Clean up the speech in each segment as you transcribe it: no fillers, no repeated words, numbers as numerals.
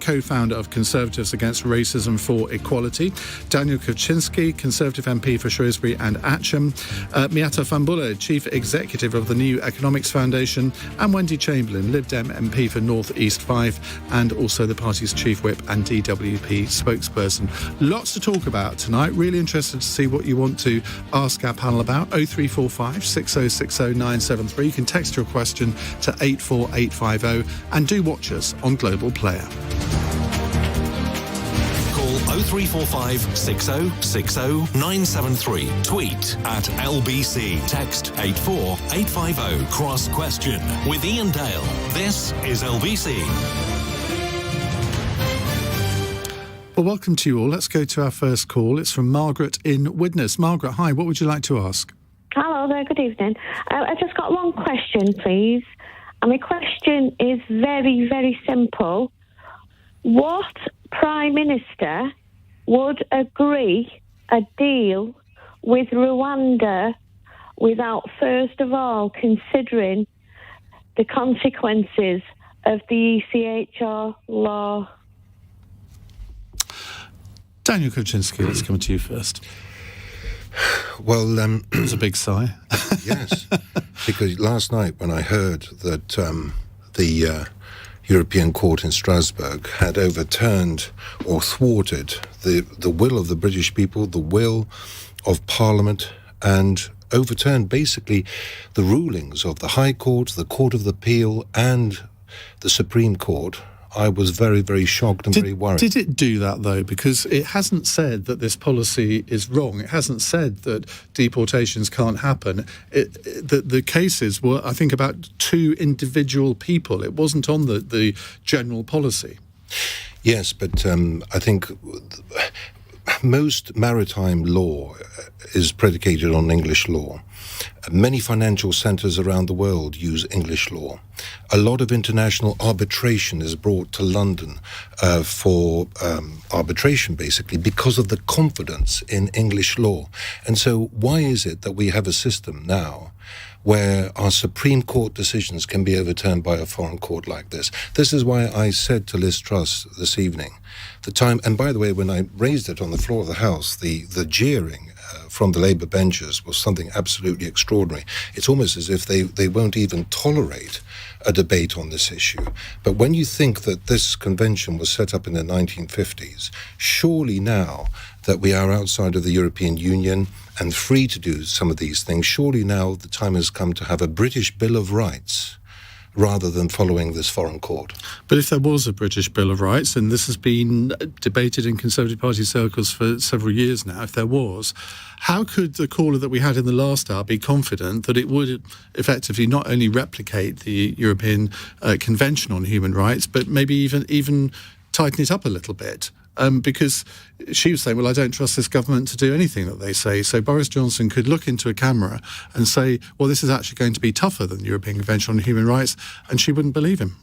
co-founder of Conservatives Against Racism for Equality, Daniel Kawczynski, Conservative MP for Shrewsbury and Atcham, Miatta Fahnbulleh, Chief Executive of the New Economics Foundation, and Wendy Chamberlain, Lib Dem MP for North East Fife, and also the party's Chief Whip and DWP spokesperson. Lots to talk about tonight. Really interested to see what you want to ask our panel about. 0345 6060 973. You can text your question to 84850 and do watch us on Global Player. Call 0345 6060 973. Tweet at LBC. Text 84850. Cross question with Iain Dale. This is LBC. Well, welcome to you all. Let's go to our first call. It's from Margaret in Widnes. Margaret, hi. What would you like to ask? Hello there. Good evening. I've just got one question, please. And my question is very, very simple. What Prime Minister would agree a deal with Rwanda without first of all considering the consequences of the ECHR law? Daniel Kawczynski, let's come to you first. Well, it was a big sigh. Yes, because last night when I heard that the European Court in Strasbourg had overturned or thwarted the will of the British people, the will of Parliament, and overturned basically the rulings of the High Court, the Court of Appeal, and the Supreme Court, I was very, very shocked and very worried. Did it do that, though? Because it hasn't said that this policy is wrong. It hasn't said that deportations can't happen. The cases were, I think, about 2 individual people. It wasn't on the general policy. Yes, but I think most maritime law is predicated on English law. Many financial centres around the world use English law. A lot of international arbitration is brought to London for arbitration, basically, because of the confidence in English law. And so why is it that we have a system now where our Supreme Court decisions can be overturned by a foreign court like this? This is why I said to Liz Truss this evening, the time, and by the way, when I raised it on the floor of the House, the jeering from the Labour benches was something absolutely extraordinary. It's almost as if they won't even tolerate a debate on this issue. But when you think that this convention was set up in the 1950s, surely now that we are outside of the European Union and free to do some of these things, surely now the time has come to have a British Bill of Rights rather than following this foreign court. But if there was a British Bill of Rights, and this has been debated in Conservative Party circles for several years now, if there was, how could the caller that we had in the last hour be confident that it would effectively not only replicate the European Convention on Human Rights, but maybe even tighten it up a little bit? Because she was saying, well, I don't trust this government to do anything that they say. So Boris Johnson could look into a camera and say, well, this is actually going to be tougher than the European Convention on Human Rights, and she wouldn't believe him.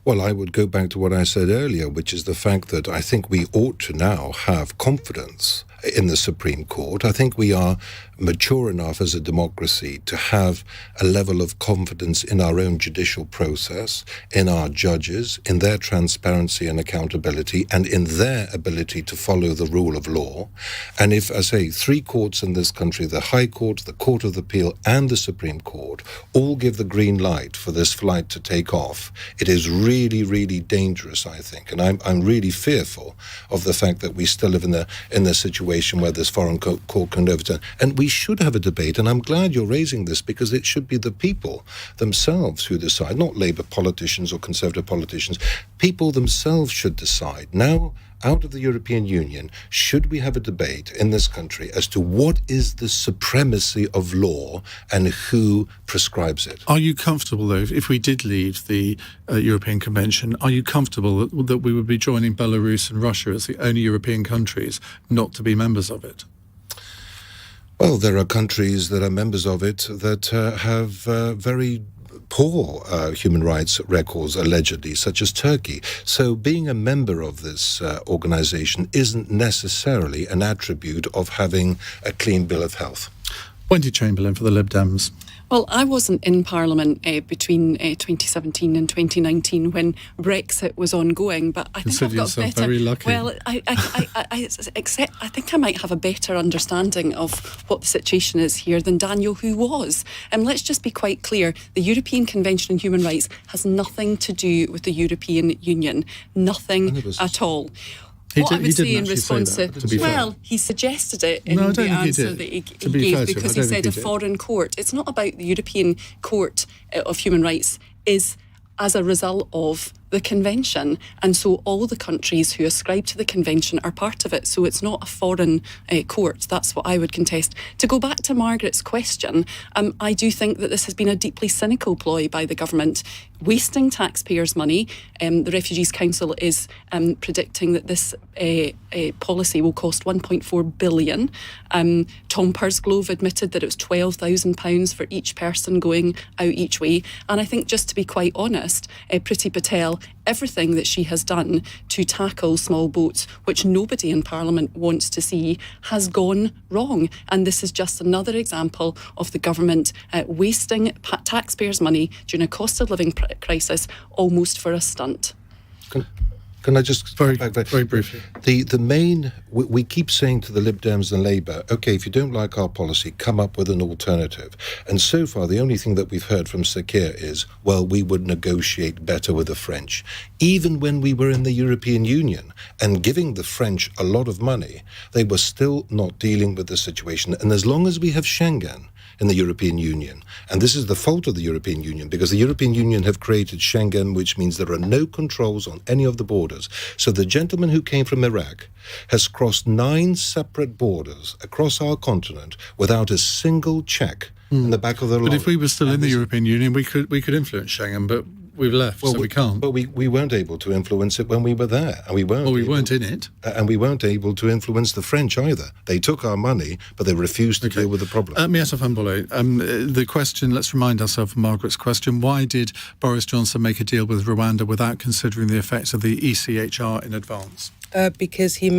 Well, I would go back to what I said earlier, which is the fact that I think we ought to now have confidence in the Supreme Court. I think we are mature enough as a democracy to have a level of confidence in our own judicial process, in our judges, in their transparency and accountability, and in their ability to follow the rule of law. And if, I say, 3 courts in this country, the High Court, the Court of Appeal, and the Supreme Court, all give the green light for this flight to take off, it is really, really dangerous, I think. And I'm really fearful of the fact that we still live in the situation where this foreign court can overturn. And we should have a debate, and I'm glad you're raising this, because it should be the people themselves who decide, not Labour politicians or Conservative politicians. People themselves should decide. Now, out of the European Union, should we have a debate in this country as to what is the supremacy of law and who prescribes it? Are you comfortable, though, if we did leave the European Convention, are you comfortable that we would be joining Belarus and Russia as the only European countries not to be members of it? Well, there are countries that are members of it that have very poor human rights records, allegedly, such as Turkey. So being a member of this organisation isn't necessarily an attribute of having a clean bill of health. Wendy Chamberlain for the Lib Dems. Well, I wasn't in Parliament between 2017 and 2019 when Brexit was ongoing, but I think I've got a better. Very lucky. Well, I think I might have a better understanding of what the situation is here than Daniel, who was. And let's just be quite clear: the European Convention on Human Rights has nothing to do with the European Union, nothing at all. What I would say in response to he suggested it in the answer that he gave, because he said a foreign court. It's not about the European Court of Human Rights is as a result of the convention, and so all the countries who ascribe to the convention are part of it, so it's not a foreign court. That's what I would contest. To go back to Margaret's question, I do think that this has been a deeply cynical ploy by the government, wasting taxpayers' money. The Refugees Council is predicting that this policy will cost £1.4 billion. Tom Pursglove admitted that it was £12,000 for each person going out each way, and I think, just to be quite honest, Priti Patel, everything that she has done to tackle small boats, which nobody in Parliament wants to see, has gone wrong. And this is just another example of the government wasting taxpayers' money during a cost of living crisis, almost for a stunt. Can I just very briefly? The main, we keep saying to the Lib Dems and Labour, OK, if you don't like our policy, come up with an alternative. And so far, the only thing that we've heard from Sir Keir is, well, we would negotiate better with the French. Even when we were in the European Union and giving the French a lot of money, they were still not dealing with the situation. And as long as we have Schengen in the European Union, and this is the fault of the European Union, because the European Union have created Schengen, which means there are no controls on any of the borders. So the gentleman who came from Iraq has crossed 9 separate borders across our continent without a single check in the back of the lorry. But if we were still in the European Union, we could influence Schengen, but we've left, so we can't. But we weren't able to influence it when we were there. And we weren't in it. And we weren't able to influence the French either. They took our money, but they refused to deal with the problem. Miatta Fahnbulleh, the question, let's remind ourselves of Margaret's question, why did Boris Johnson make a deal with Rwanda without considering the effects of the ECHR in advance? Because he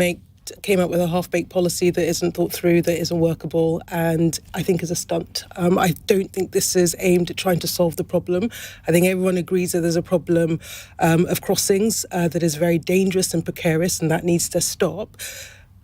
came up with a half-baked policy that isn't thought through, that isn't workable, and I think is a stunt. I don't think this is aimed at trying to solve the problem. I think everyone agrees that there's a problem of crossings that is very dangerous and precarious, and that needs to stop.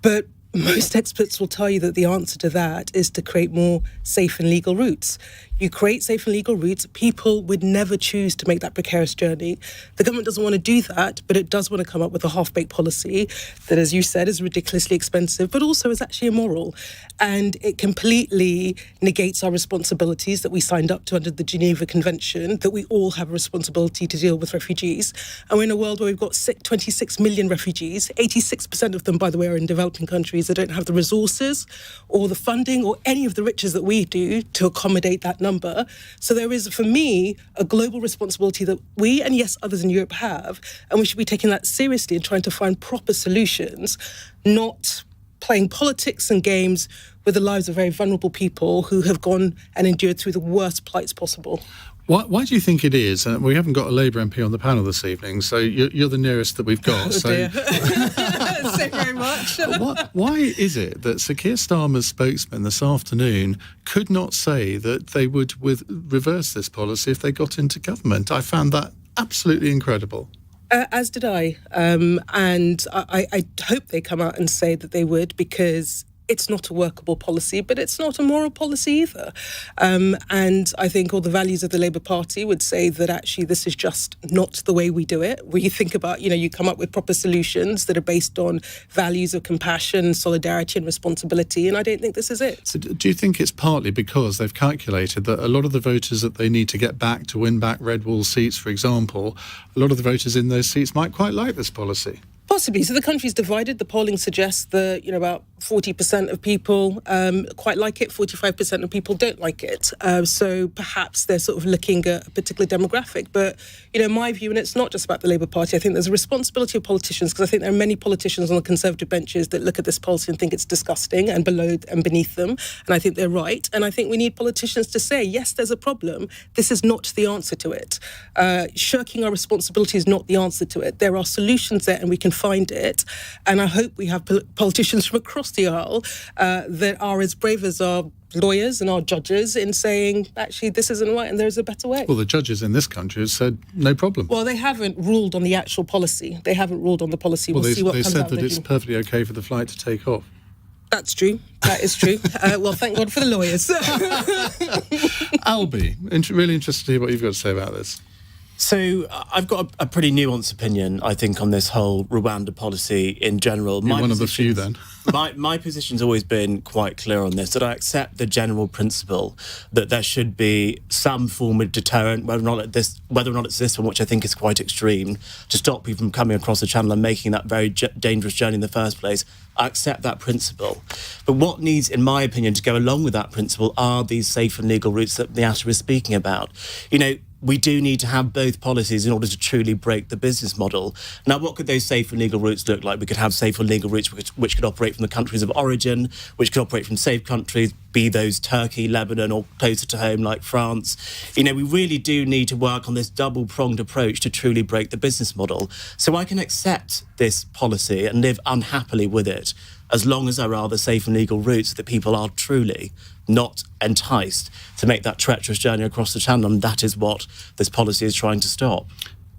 But most experts will tell you that the answer to that is to create more safe and legal routes. You create safe and legal routes, people would never choose to make that precarious journey. The government doesn't want to do that, but it does want to come up with a half-baked policy that, as you said, is ridiculously expensive, but also is actually immoral. And it completely negates our responsibilities that we signed up to under the Geneva Convention, that we all have a responsibility to deal with refugees. And we're in a world where we've got 26 million refugees. 86% of them, by the way, are in developing countries that don't have the resources or the funding or any of the riches that we do to accommodate that number. So there is, for me, a global responsibility that we, and yes, others in Europe have, and we should be taking that seriously and trying to find proper solutions, not playing politics and games with the lives of very vulnerable people who have gone and endured through the worst plights possible. Why do you think it is? We haven't got a Labour MP on the panel this evening, so you're the nearest that we've got. Oh, dear. Thank you very much. Why is it that Sir Keir Starmer's spokesman this afternoon could not say that they would reverse this policy if they got into government? I found that absolutely incredible. As did I. And I hope they come out and say that they would, because it's not a workable policy, but it's not a moral policy either. And I think all the values of the Labour Party would say that actually this is just not the way we do it. Where you think about, you come up with proper solutions that are based on values of compassion, solidarity and responsibility, and I don't think this is it. So do you think it's partly because they've calculated that a lot of the voters that they need to get back to win back red wall seats, for example, a lot of the voters in those seats might quite like this policy? Possibly. So the country's divided. The polling suggests that, about 40% of people quite like it, 45% of people don't like it. So perhaps they're sort of looking at a particular demographic. But, my view, and it's not just about the Labour Party, I think there's a responsibility of politicians, because I think there are many politicians on the Conservative benches that look at this policy and think it's disgusting and below and beneath them. And I think they're right. And I think we need politicians to say, yes, there's a problem. This is not the answer to it. Shirking our responsibility is not the answer to it. There are solutions there and we can find it. And I hope we have politicians from across the aisle that are as brave as our lawyers and our judges in saying, actually, this isn't right and there's a better way. Well, the judges in this country have said no problem. Well, they haven't ruled on the actual policy. They haven't ruled on the policy. We'll see what they comes said out of that it. it's perfectly okay for the flight to take off. That's true. That is true. Well, thank God for the lawyers. Albie, really interested to hear what you've got to say about this. So I've got a pretty nuanced opinion, I think, on this whole Rwanda policy in general. You're one of the few, then. My position's always been quite clear on this, that I accept the general principle that there should be some form of deterrent, whether or not it's this one, which I think is quite extreme, to stop people from coming across the channel and making that very dangerous journey in the first place. I accept that principle. But what needs, in my opinion, to go along with that principle are these safe and legal routes that Miatta is speaking about. You know, we do need to have both policies in order to truly break the business model. Now, what could those safe and legal routes look like? We could have safe and legal routes which could operate from the countries of origin, which could operate from safe countries, be those Turkey, Lebanon, or closer to home like France. You know, we really do need to work on this double-pronged approach to truly break the business model. So I can accept this policy and live unhappily with it, as long as there are the safe and legal routes that people are truly not enticed to make that treacherous journey across the channel, and that is what this policy is trying to stop.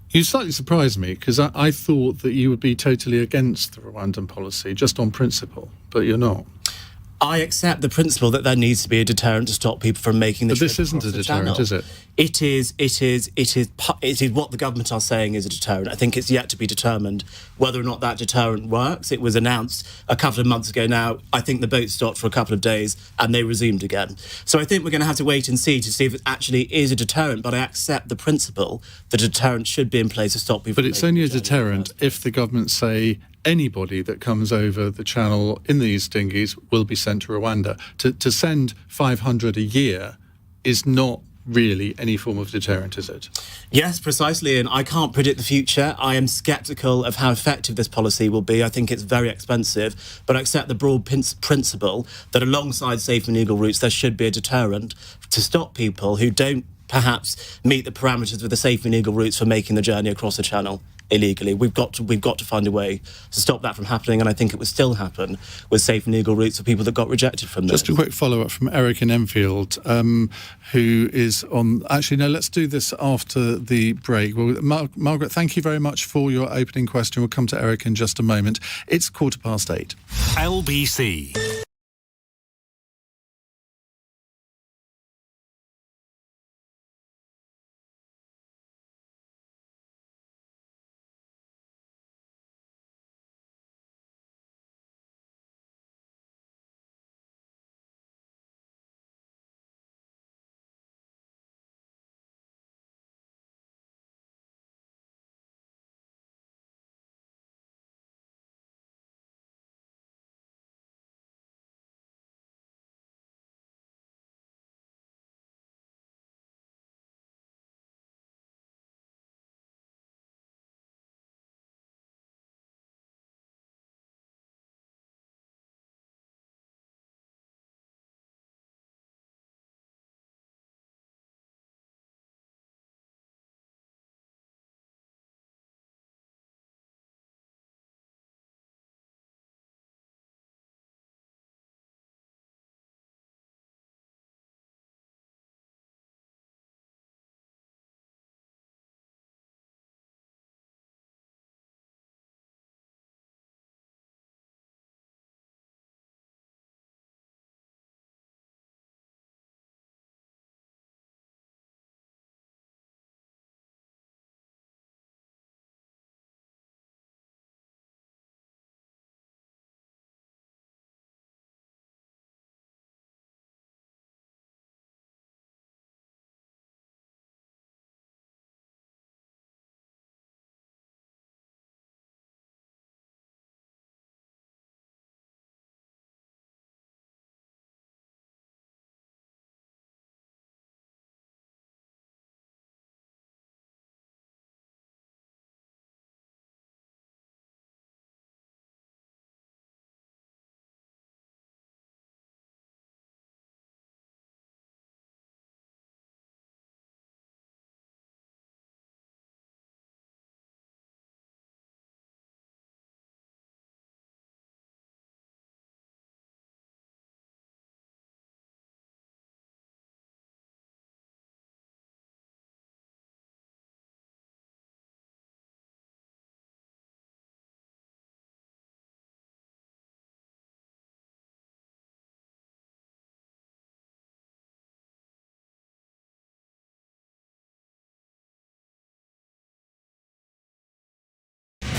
You slightly surprised me, because I thought that you would be totally against the Rwandan policy, just on principle, but you're not. I accept the principle that there needs to be a deterrent to stop people from making the But trip this isn't a across the deterrent, channel. is it? It is what the government are saying is a deterrent. I think it's yet to be determined whether or not that deterrent works. It was announced a couple of months ago now. I think the boat stopped for a couple of days and they resumed again. So I think we're going to have to wait and see to see if it actually is a deterrent. But I accept the principle that a deterrent should be in place to stop people. But it's only a deterrent if the government say anybody that comes over the channel in these dinghies will be sent to Rwanda. To send 500 a year is not really any form of deterrent, is it? Yes, precisely, and I can't predict the future. I am sceptical of how effective this policy will be. I think it's very expensive, but I accept the broad principle that alongside safe and legal routes, there should be a deterrent to stop people who don't perhaps meet the parameters of the safe and legal routes for making the journey across the channel illegally. We've got to find a way to stop that from happening, and I think it would still happen with safe and legal routes for people that got rejected from this. Just a quick follow-up from Eric in Enfield, who is on... Actually, no, let's do this after the break. Well, Margaret, thank you very much for your opening question. We'll come to Eric in just a moment. It's 8:15. LBC.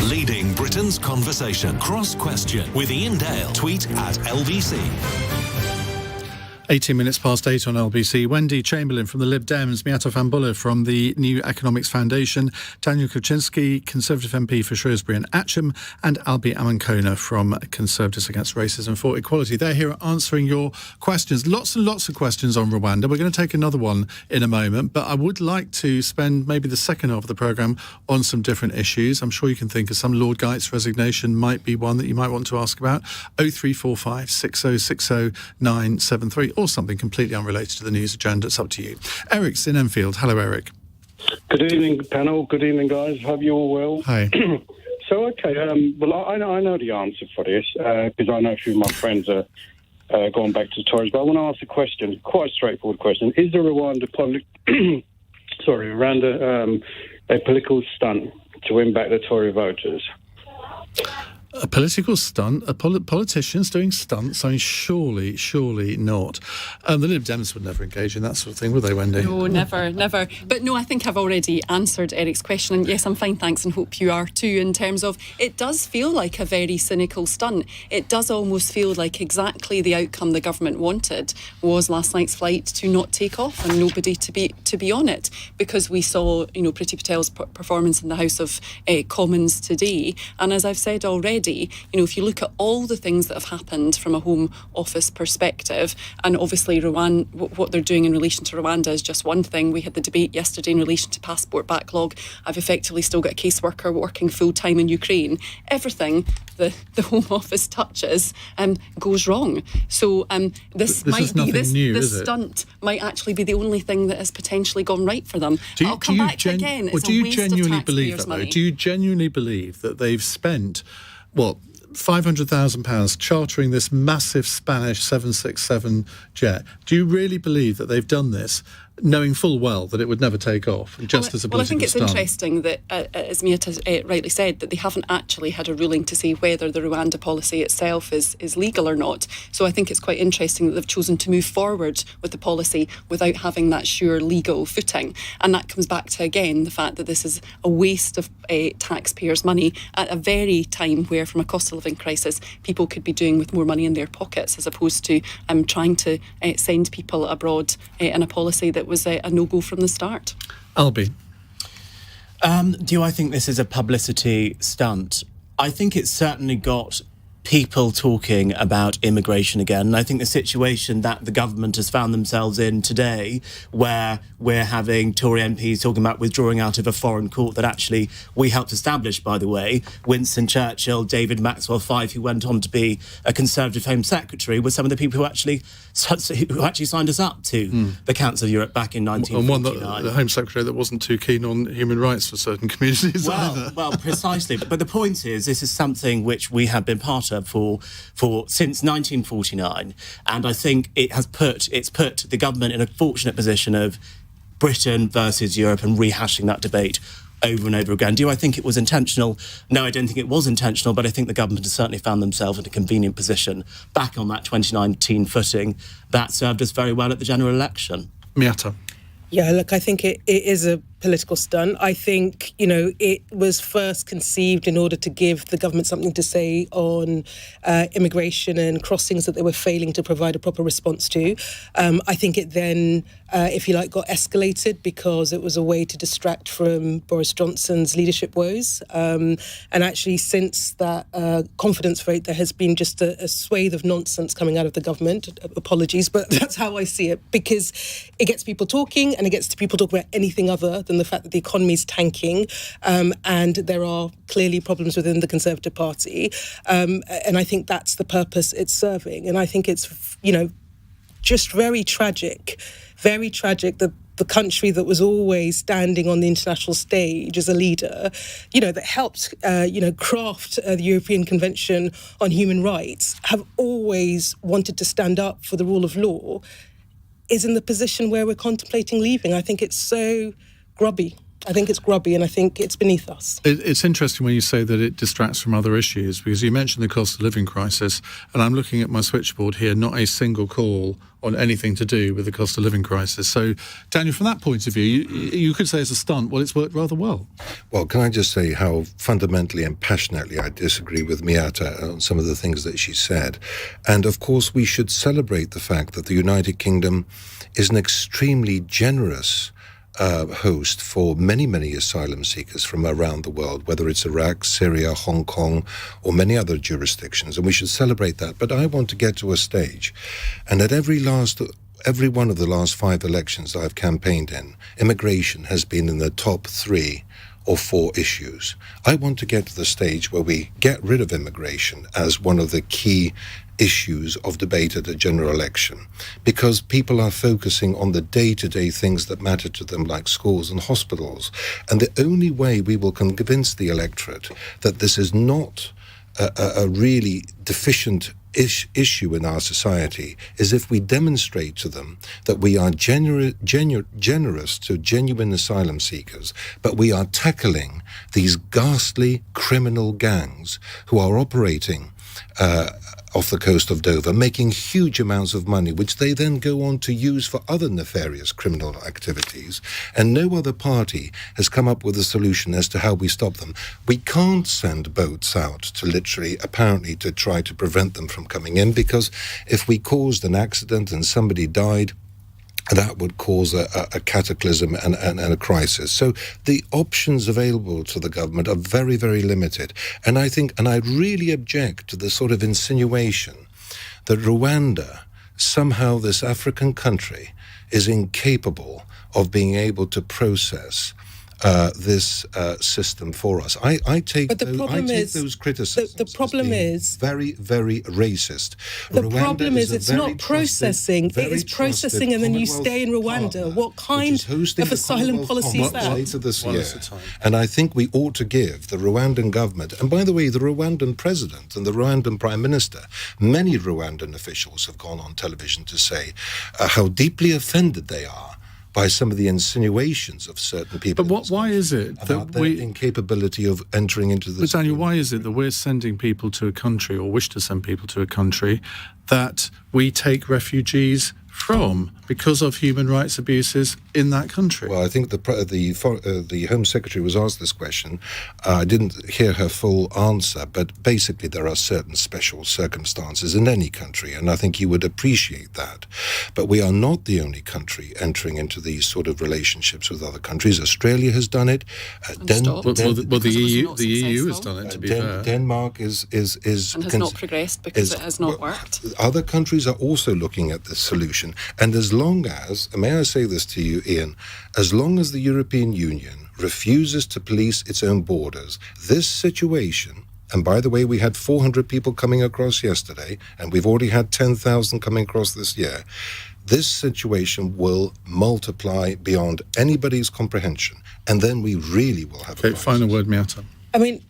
Leading Britain's conversation. Cross Question with Iain Dale. Tweet at LBC. 18 minutes past 8 on LBC. Wendy, Chamberlain from the Lib Dems, Miatta Fahnbulleh from the New Economics Foundation, Daniel Kawczynski, Conservative MP for Shrewsbury and Atcham, and Albie Amankona from Conservatives Against Racism for Equality. They're here answering your questions. Lots and lots of questions on Rwanda. We're going to take another one in a moment, but I would like to spend maybe the second half of the programme on some different issues. I'm sure you can think of some. Lord Geit's resignation might be one that you might want to ask about. 0345 6060 973. Or something completely unrelated to the news agenda. It's up to you. Eric's in Enfield. Hello, Eric. Good evening, panel. Good evening, guys. Hope you're all well. Hi. So, okay, well, I know the answer for this because I know a few of my friends are going back to the Tories, but I want to ask a question, quite a straightforward question. Is the Rwanda a political stunt to win back the Tory voters? A political stunt? Politicians doing stunts? I mean, surely not. The Lib Dems would never engage in that sort of thing, would they, Wendy? No, never. But no, I think I've already answered Eric's question. And yes, I'm fine, thanks, and hope you are too, in terms of it does feel like a very cynical stunt. It does almost feel like exactly the outcome the government wanted was last night's flight to not take off and nobody to be on it, because we saw, Priti Patel's performance in the House of Commons today. And as I've said already, if you look at all the things that have happened from a Home Office perspective, and obviously Rwanda, what they're doing in relation to Rwanda is just one thing. We had the debate yesterday in relation to passport backlog. I've effectively still got a caseworker working full-time in Ukraine. Everything the Home Office touches goes wrong. So this stunt might actually be the only thing that has potentially gone right for them. I'll come back to again. It's a waste of taxpayers' money. Do you genuinely believe that they've spent £500,000 chartering this massive Spanish 767 jet? Do you really believe that they've done this knowing full well that it would never take off, just as a political stunt? Well, I think it's interesting that, as Miatta rightly said, that they haven't actually had a ruling to say whether the Rwanda policy itself is legal or not. So I think it's quite interesting that they've chosen to move forward with the policy without having that sure legal footing. And that comes back to, again, the fact that this is a waste of taxpayers' money at a very time where, from a cost of living crisis, people could be doing with more money in their pockets, as opposed to trying to send people abroad in a policy that was a no-go from the start. Albie? Do I think this is a publicity stunt? I think it's certainly got people talking about immigration again. And I think the situation that the government has found themselves in today, where we're having Tory MPs talking about withdrawing out of a foreign court that actually we helped establish, by the way, Winston Churchill, David Maxwell Fife, who went on to be a Conservative Home Secretary, were some of the people who actually signed us up to the Council of Europe back in 1949. And one, the Home Secretary that wasn't too keen on human rights for certain communities either. Well, precisely. But the point is, this is something which we have been part of for since 1949, and I think it's put the government in a fortunate position of Britain versus Europe and rehashing that debate over and over again. Do I think it was intentional? No, I don't think it was intentional, but I think the government has certainly found themselves in a convenient position back on that 2019 footing that served us very well at the general election. Miatta? Yeah, look, I think it is a political stunt. I think, it was first conceived in order to give the government something to say on immigration and crossings that they were failing to provide a proper response to. I think it then, if you like, got escalated because it was a way to distract from Boris Johnson's leadership woes. And actually, since that confidence vote, there has been just a swathe of nonsense coming out of the government. Apologies, but that's how I see it, because it gets people talking, and it gets people talking about anything other than the fact that the economy is tanking, and there are clearly problems within the Conservative Party, and I think that's the purpose it's serving. And I think it's, just very tragic that the country that was always standing on the international stage as a leader, that helped, craft the European Convention on Human Rights, have always wanted to stand up for the rule of law, is in the position where we're contemplating leaving. I think it's so grubby. I think it's grubby, and I think it's beneath us. It's interesting when you say that it distracts from other issues, because you mentioned the cost of living crisis, and I'm looking at my switchboard here, not a single call on anything to do with the cost of living crisis. So, Daniel, from that point of view, you could say it's a stunt. Well, it's worked rather well. Well, can I just say how fundamentally and passionately I disagree with Miatta on some of the things that she said. And, of course, we should celebrate the fact that the United Kingdom is an extremely generous host for many, many asylum seekers from around the world, whether it's Iraq, Syria, Hong Kong, or many other jurisdictions, and we should celebrate that. But I want to get to a stage, and at every one of the last 5 elections I've campaigned in, immigration has been in the top 3 or 4 issues. I want to get to the stage where we get rid of immigration as one of the key issues of debate at a general election, because people are focusing on the day-to-day things that matter to them, like schools and hospitals. And the only way we will convince the electorate that this is not a really deficient issue in our society is if we demonstrate to them that we are generous to genuine asylum seekers, but we are tackling these ghastly criminal gangs who are operating off the coast of Dover, making huge amounts of money, which they then go on to use for other nefarious criminal activities. And no other party has come up with a solution as to how we stop them. We can't send boats out to literally, apparently, to try to prevent them from coming in, because if we caused an accident and somebody died, that would cause a cataclysm and a crisis. So the options available to the government are very, very limited. And I really object to the sort of insinuation that Rwanda, somehow this African country, is incapable of being able to process this system for us. I take those criticisms the problem is very, very racist. The problem is it's not processing, it is processing and then you stay in Rwanda. What kind of asylum policy is that? Later this year. And I think we ought to give the Rwandan government, and by the way, the Rwandan president and the Rwandan prime minister, many Rwandan officials have gone on television to say how deeply offended they are by some of the insinuations of certain people. But why is it that their incapability of entering into the... But Daniel, why is it that we're sending people to a country, or wish to send people to a country, that we take refugees from because of human rights abuses in that country? Well, I think the Home Secretary was asked this question. I didn't hear her full answer, but basically there are certain special circumstances in any country, and I think you would appreciate that. But we are not the only country entering into these sort of relationships with other countries. Australia has done it. The EU has done it, to be fair. Denmark is and has not progressed because it has not worked. Other countries are also looking at this solution. And as long as, and may I say this to you, Iain, as long as the European Union refuses to police its own borders, this situation, and by the way, we had 400 people coming across yesterday, and we've already had 10,000 coming across this year, this situation will multiply beyond anybody's comprehension, and then we really will have a crisis. Final word, Miatta. I mean,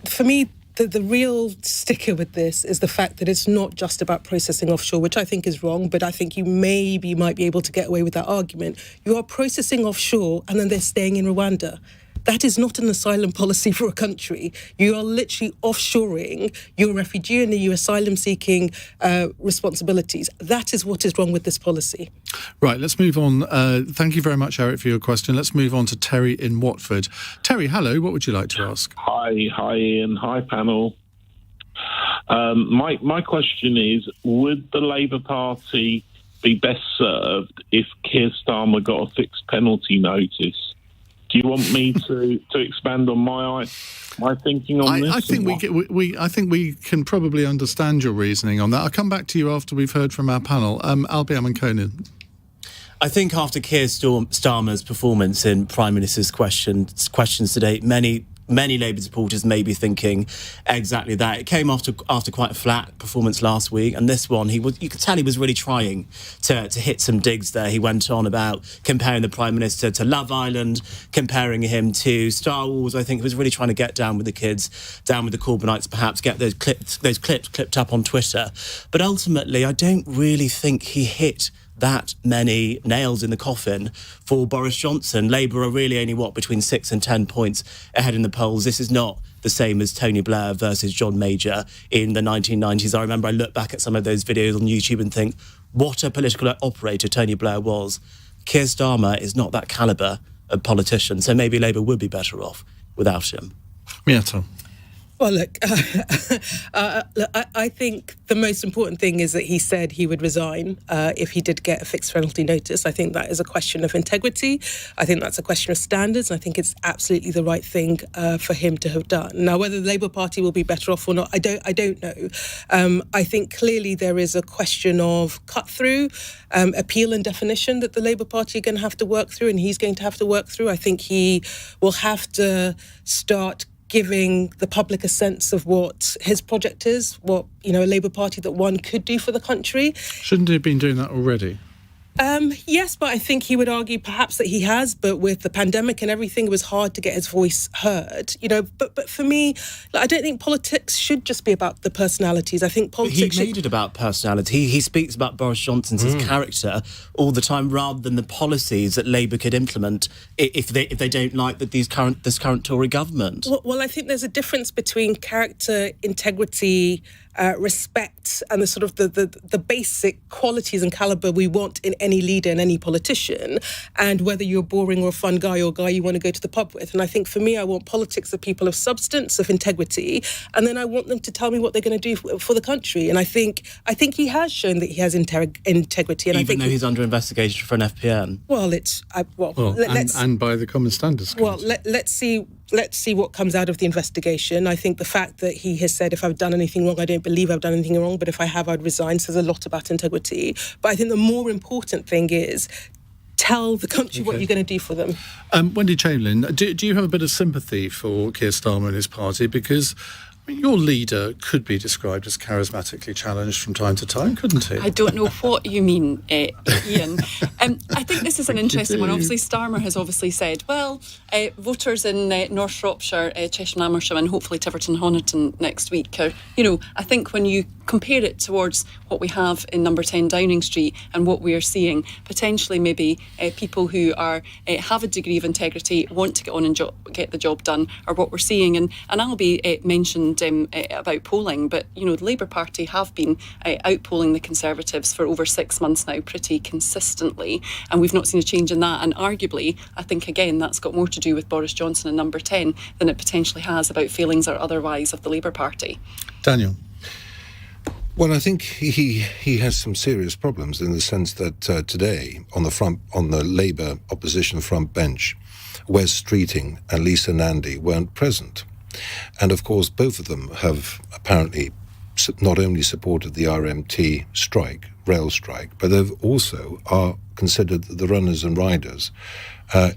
for me, the real sticker with this is the fact that it's not just about processing offshore, which I think is wrong, but I think you might be able to get away with that argument. You are processing offshore and then they're staying in Rwanda. That is not an asylum policy for a country. You are literally offshoring your refugee and your asylum-seeking responsibilities. That is what is wrong with this policy. Right, let's move on. Thank you very much, Eric, for your question. Let's move on to Terry in Watford. Terry, hello. What would you like to ask? Hi, Iain. Hi, panel. My question is, would the Labour Party be best served if Keir Starmer got a fixed penalty notice? Do you want me to expand on my thinking on this? I think we can probably understand your reasoning on that. I'll come back to you after we've heard from our panel. Albie, Amankona. I think after Keir Starmer's performance in Prime Minister's questions today, many Labour supporters may be thinking exactly that. It came after quite a flat performance last week, and this one, you could tell he was really trying to hit some digs there. He went on about comparing the Prime Minister to Love Island, comparing him to Star Wars. I think he was really trying to get down with the kids, down with the Corbynites, perhaps get those clips clipped up on Twitter. But ultimately, I don't really think he hit that many nails in the coffin for Boris Johnson. Labour are really only, between 6 and 10 points ahead in the polls. This is not the same as Tony Blair versus John Major in the 1990s. I remember I look back at some of those videos on YouTube and think, what a political operator Tony Blair was. Keir Starmer is not that calibre of politician, so maybe Labour would be better off without him. Miatta. Well, look, I think the most important thing is that he said he would resign if he did get a fixed penalty notice. I think that is a question of integrity. I think that's a question of standards. And I think it's absolutely the right thing for him to have done. Now, whether the Labour Party will be better off or not, I don't know. I think clearly there is a question of cut-through, appeal and definition that the Labour Party are going to have to work through, and he's going to have to work through. I think he will have to start giving the public a sense of what his project is, what, a Labour Party that one could do for the country. Shouldn't he have been doing that already? Yes, but I think he would argue perhaps that he has, but with the pandemic and everything, it was hard to get his voice heard. But for me, I don't think politics should just be about the personalities. I think politics He made it about personality. He speaks about Boris Johnson's his character all the time, rather than the policies that Labour could implement if they don't like this current Tory government. Well, I think there's a difference between character, integrity, respect, and the sort of the basic qualities and calibre we want in any leader and any politician, and whether you're boring or a fun guy or a guy you want to go to the pub with. And I think for me, I want politics of people of substance, of integrity, and then I want them to tell me what they're going to do for the country. And I think he has shown that he has integrity. And Even though he's under investigation for an FPN. And by the Common Standards Committee. Well, let's see what comes out of the investigation. I think the fact that he has said, if I've done anything wrong, I don't believe I've done anything wrong, but if I have, I'd resign, says a lot about integrity. But I think the more important thing is tell the country what you're going to do for them. Wendy Chamberlain, do you have a bit of sympathy for Keir Starmer and his party? Because your leader could be described as charismatically challenged from time to time, couldn't he? I don't know what you mean, Iain. I think this is an interesting one. Obviously, Starmer has said, voters in North Shropshire, Cheshire and Amersham, and hopefully Tiverton Honiton next week are, I think when you compare it towards what we have in number 10 Downing Street and what we are seeing, potentially maybe people who are have a degree of integrity, want to get on and get the job done, are what we're seeing. And Albie mentioned about polling, but the Labour Party have been outpolling the Conservatives for over 6 months now pretty consistently, and we've not seen a change in that. And arguably, I think again that's got more to do with Boris Johnson and number 10 than it potentially has about failings or otherwise of the Labour Party. Daniel. Well, I think he has some serious problems in the sense that today on the Labour opposition front bench, Wes Streeting and Lisa Nandy weren't present. And of course, both of them have apparently not only supported the RMT rail strike, but they've also are considered the runners and riders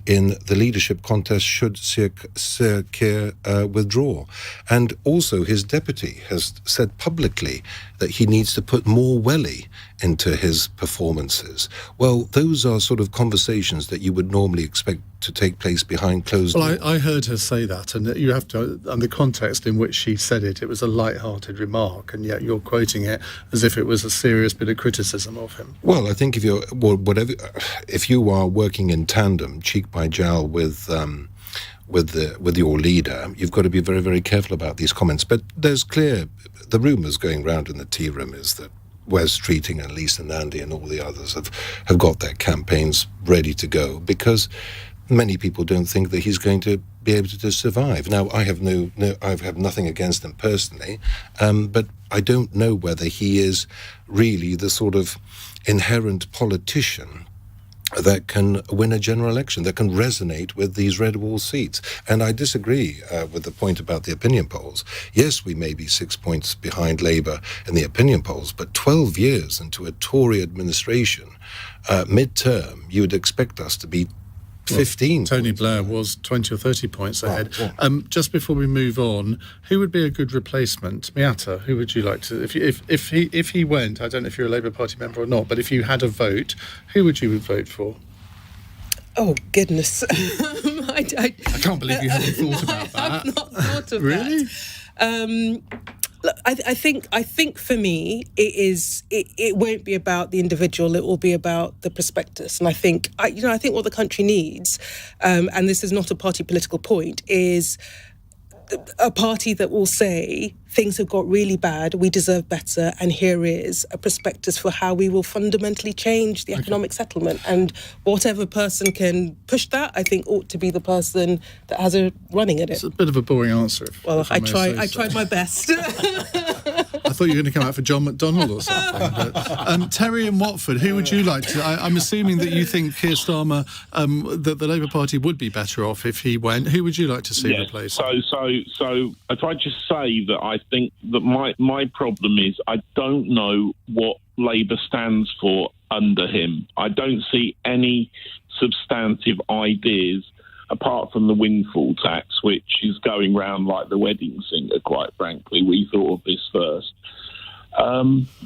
in the leadership contest should Sir Keir withdraw. And also his deputy has said publicly that he needs to put more welly into his performances. Well, those are sort of conversations that you would normally expect to take place behind closed doors. Well, I heard her say that, and you have to, and the context in which she said it was a light-hearted remark, and yet you're quoting it as if it was a serious bit of criticism of him. Well, I think if you are working in tandem, cheek by jowl with your leader, you've got to be very, very careful about these comments. But the rumours going round in the tea room is that Wes Streeting and Lisa Nandy and all the others have got their campaigns ready to go, because many people don't think that he's going to be able to survive. Now, I have nothing against him personally, but I don't know whether he is really the sort of inherent politician that can win a general election, that can resonate with these red wall seats. And I disagree with the point about the opinion polls. Yes, we may be 6 points behind Labour in the opinion polls, but 12 years into a Tory administration, mid-term, you would expect us to be 15. Tony Blair was 20 or 30 points ahead. Just before we move on, who would be a good replacement? Miatta, who would you like to... If he went, I don't know if you're a Labour Party member or not, but if you had a vote, who would you vote for? Oh, goodness. I can't believe you haven't thought about that. I've not thought of really? that. Look, I think for me it won't be about the individual. It will be about the prospectus. And I think what the country needs, and this is not a party political point, is a party that will say things have got really bad, we deserve better, and here is a prospectus for how we will fundamentally change the economic settlement. And whatever person can push that, I think, ought to be the person that has a running at it. It's a bit of a boring answer. I tried my best. I thought you were going to come out for John McDonnell or something. But, Terry in Watford, who would you like to... I'm assuming that you think Keir Starmer, that the Labour Party would be better off if he went. Who would you like to see replace him? So if I just say that I think that my problem is I don't know what Labour stands for under him. I don't see any substantive ideas apart from the windfall tax, which is going round like the wedding singer, quite frankly. We thought of this first.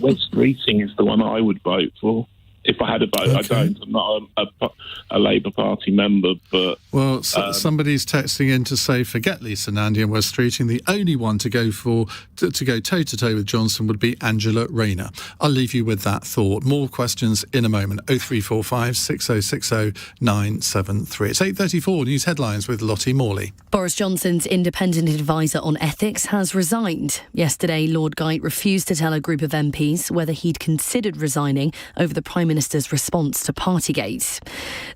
West Streeting is the one I would vote for. If I had a vote, okay. I don't. I'm not a Labour Party member, but... Well, somebody's texting in to say, forget Lisa Nandy and West Streeting. The only one to go toe-to-toe with Johnson would be Angela Rayner. I'll leave you with that thought. More questions in a moment. 0345 6060 973. It's 8:34, news headlines with Lottie Morley. Boris Johnson's independent advisor on ethics has resigned. Yesterday, Lord Geidt refused to tell a group of MPs whether he'd considered resigning over the Prime Minister's response to Partygate.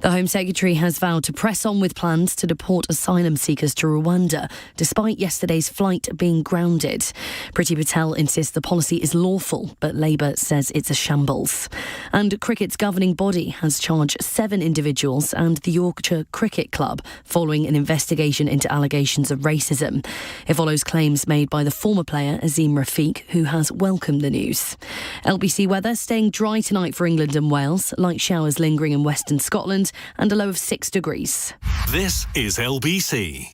The Home Secretary has vowed to press on with plans to deport asylum seekers to Rwanda, despite yesterday's flight being grounded. Priti Patel insists the policy is lawful, but Labour says it's a shambles. And cricket's governing body has charged 7 individuals and the Yorkshire Cricket Club following an investigation into allegations of racism. It follows claims made by the former player Azim Rafiq, who has welcomed the news. LBC weather staying dry tonight for England and Wales, light showers lingering in western Scotland and a low of 6 degrees. This is LBC.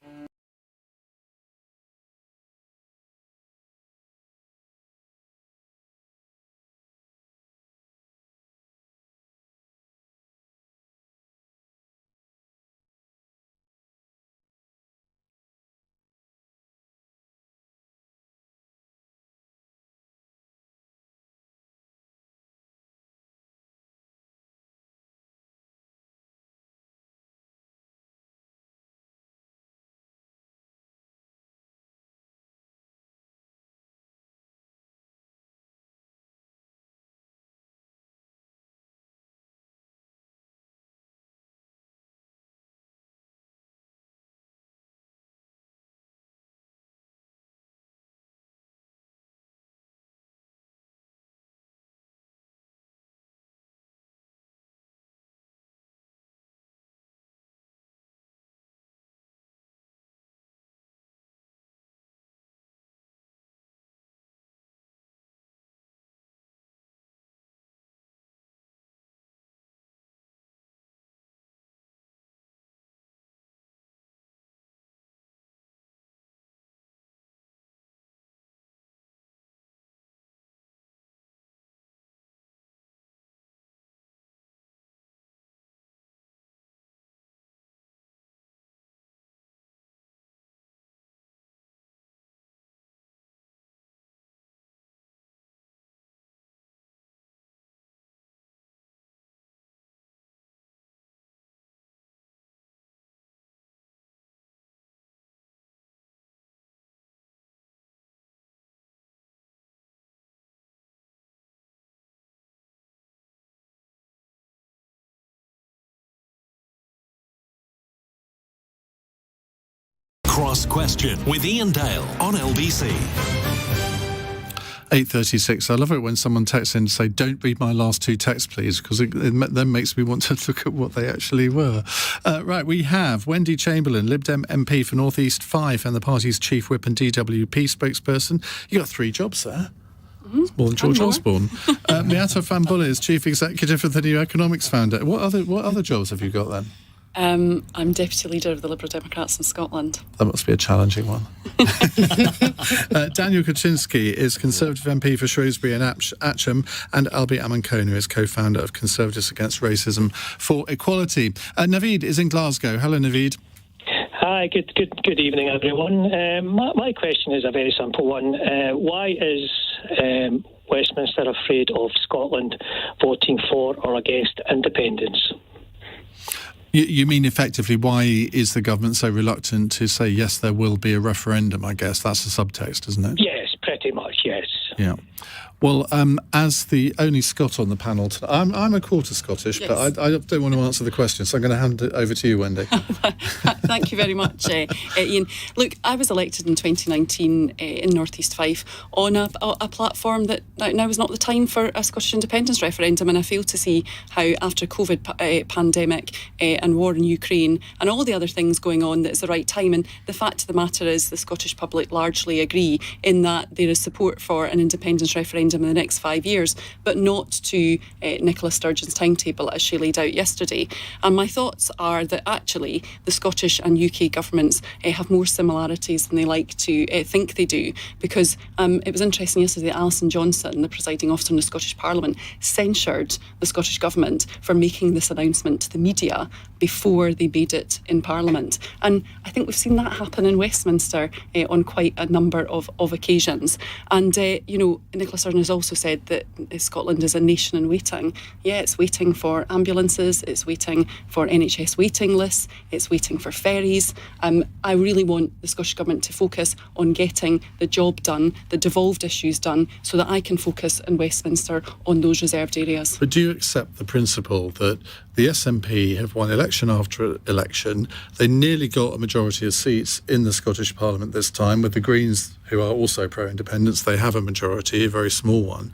Cross Question with Iain Dale on LBC. 8:36. I love it when someone texts in to say, don't read my last 2 texts, please, because it then makes me want to look at what they actually were. Right, we have Wendy Chamberlain, Lib Dem MP for North East Fife and the party's chief whip and DWP spokesperson. You got 3 jobs there. It's more than George Osborne. Miatta Fahnbulleh is chief executive of the New Economics Foundation. What other jobs have you got then? I'm deputy leader of the Liberal Democrats in Scotland. That must be a challenging one. Daniel Kawczynski is Conservative MP for Shrewsbury and Atcham, and Albie Amankona is co-founder of Conservatives Against Racism for Equality. Naveed is in Glasgow. Hello, Naveed. Hi, good evening, everyone. My question is a very simple one. Why is Westminster afraid of Scotland voting for or against independence? You mean effectively, why is the government so reluctant to say, yes, there will be a referendum, I guess? That's the subtext, isn't it? Yes, pretty much, yes. Yeah. Well, as the only Scot on the panel tonight, I'm a quarter Scottish, yes. But I don't want to answer the question, so I'm going to hand it over to you, Wendy. Thank you very much, Ian. Look, I was elected in 2019 in North East Fife on a platform that now is not the time for a Scottish independence referendum, and I fail to see how after COVID pandemic and war in Ukraine and all the other things going on that it's the right time. And the fact of the matter is the Scottish public largely agree in that there is support for an independence referendum in the next 5 years, but not to Nicola Sturgeon's timetable as she laid out yesterday. And my thoughts are that actually the Scottish and UK governments have more similarities than they like to think they do, because it was interesting yesterday that Alison Johnson, the presiding officer in the Scottish Parliament, censured the Scottish government for making this announcement to the media before they made it in Parliament. And I think we've seen that happen in Westminster on quite a number of occasions. And, Nicola Sturgeon has also said that Scotland is a nation in waiting. Yeah, it's waiting for ambulances, it's waiting for NHS waiting lists, it's waiting for ferries. I really want the Scottish Government to focus on getting the job done, the devolved issues done, so that I can focus in Westminster on those reserved areas. But do you accept the principle that the SNP have won election after election? They nearly got a majority of seats in the Scottish Parliament this time, with the Greens, who are also pro-independence. They have a majority, a very small one.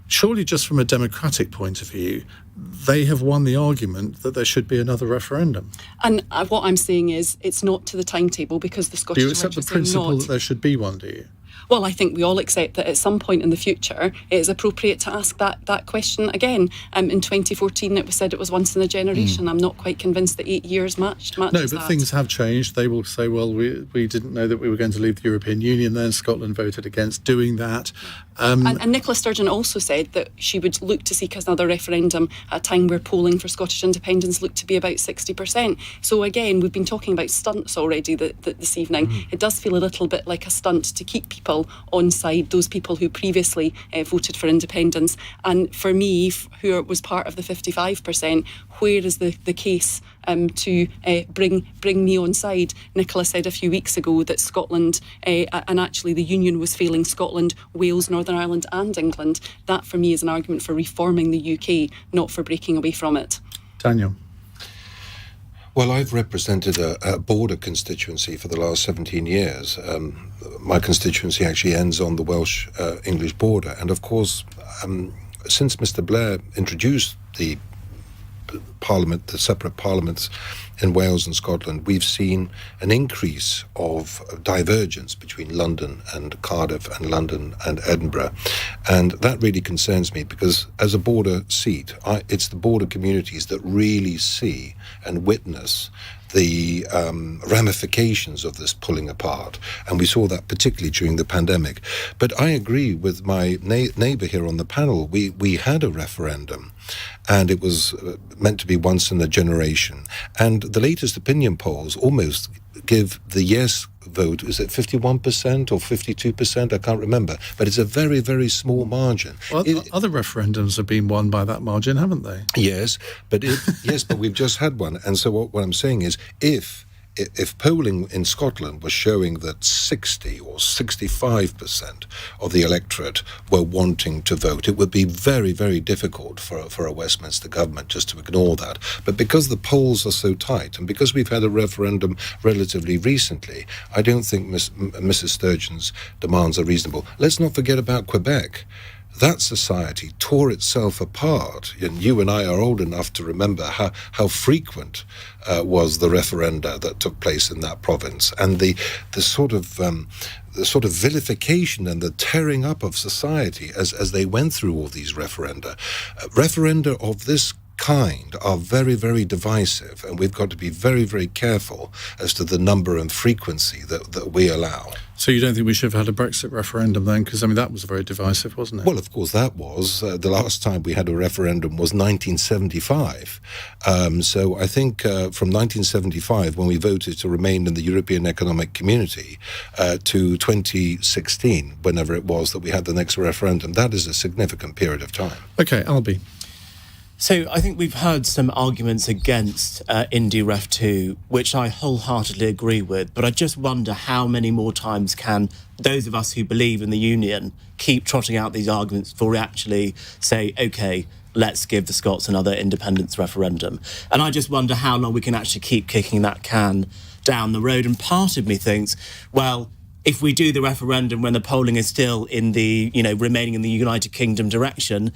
Surely, just from a democratic point of view, they have won the argument that there should be another referendum. And what I'm saying is it's not to the timetable, because the Scottish... Do you accept the principle that there should be one, do you? Well, I think we all accept that at some point in the future it is appropriate to ask that question again. In 2014 it was said it was once in a generation. I'm not quite convinced that 8 years matches No, but that. Things have changed. They will say, well, we didn't know that we were going to leave the European Union then. Scotland voted against doing that. And Nicola Sturgeon also said that she would look to seek another referendum at a time where polling for Scottish independence looked to be about 60%. So again, we've been talking about stunts already this evening. It does feel a little bit like a stunt to keep people on side, those people who previously voted for independence. And for me, who was part of the 55%, where is the case to bring me on side? Nicola said a few weeks ago that Scotland, and actually the Union was failing Scotland, Wales, Northern Ireland and England. That for me is an argument for reforming the UK, not for breaking away from it. Daniel. Well, I've represented a border constituency for the last 17 years. My constituency actually ends on the Welsh-English border. And of course, since Mr. Blair introduced the Parliament, the separate parliaments in Wales and Scotland, we've seen an increase of divergence between London and Cardiff and London and Edinburgh. And that really concerns me, because as a border seat, it's the border communities that really see and witness the ramifications of this pulling apart. And we saw that particularly during the pandemic. But I agree with my neighbour here on the panel. We had a referendum, and it was meant to be once in a generation. And the latest opinion polls almost give the yes vote, is it 51% or 52%? I can't remember. But it's a very, very small margin. Well, other referendums have been won by that margin, haven't they? Yes, but we've just had one. And so what I'm saying is, if polling in Scotland was showing that 60 or 65% of the electorate were wanting to vote, it would be very, very difficult for a Westminster government just to ignore that. But because the polls are so tight, and because we've had a referendum relatively recently, I don't think Mrs. Sturgeon's demands are reasonable. Let's not forget about Quebec. That society tore itself apart. And you and I are old enough to remember how frequent was the referenda that took place in that province, and the sort of vilification and the tearing up of society as they went through all these referenda. Referenda of this kind are very, very divisive, and we've got to be very, very careful as to the number and frequency that we allow. So you don't think we should have had a Brexit referendum then? Because, I mean, that was very divisive, wasn't it? Well, of course, that was. The last time we had a referendum was 1975. So I think from 1975, when we voted to remain in the European Economic Community, to 2016, whenever it was that we had the next referendum, that is a significant period of time. OK, Albie. So I think we've heard some arguments against Indy Ref 2, which I wholeheartedly agree with, but I just wonder how many more times can those of us who believe in the union keep trotting out these arguments before we actually say, OK, let's give the Scots another independence referendum. And I just wonder how long we can actually keep kicking that can down the road. And part of me thinks, well, if we do the referendum when the polling is still in the, remaining in the United Kingdom direction,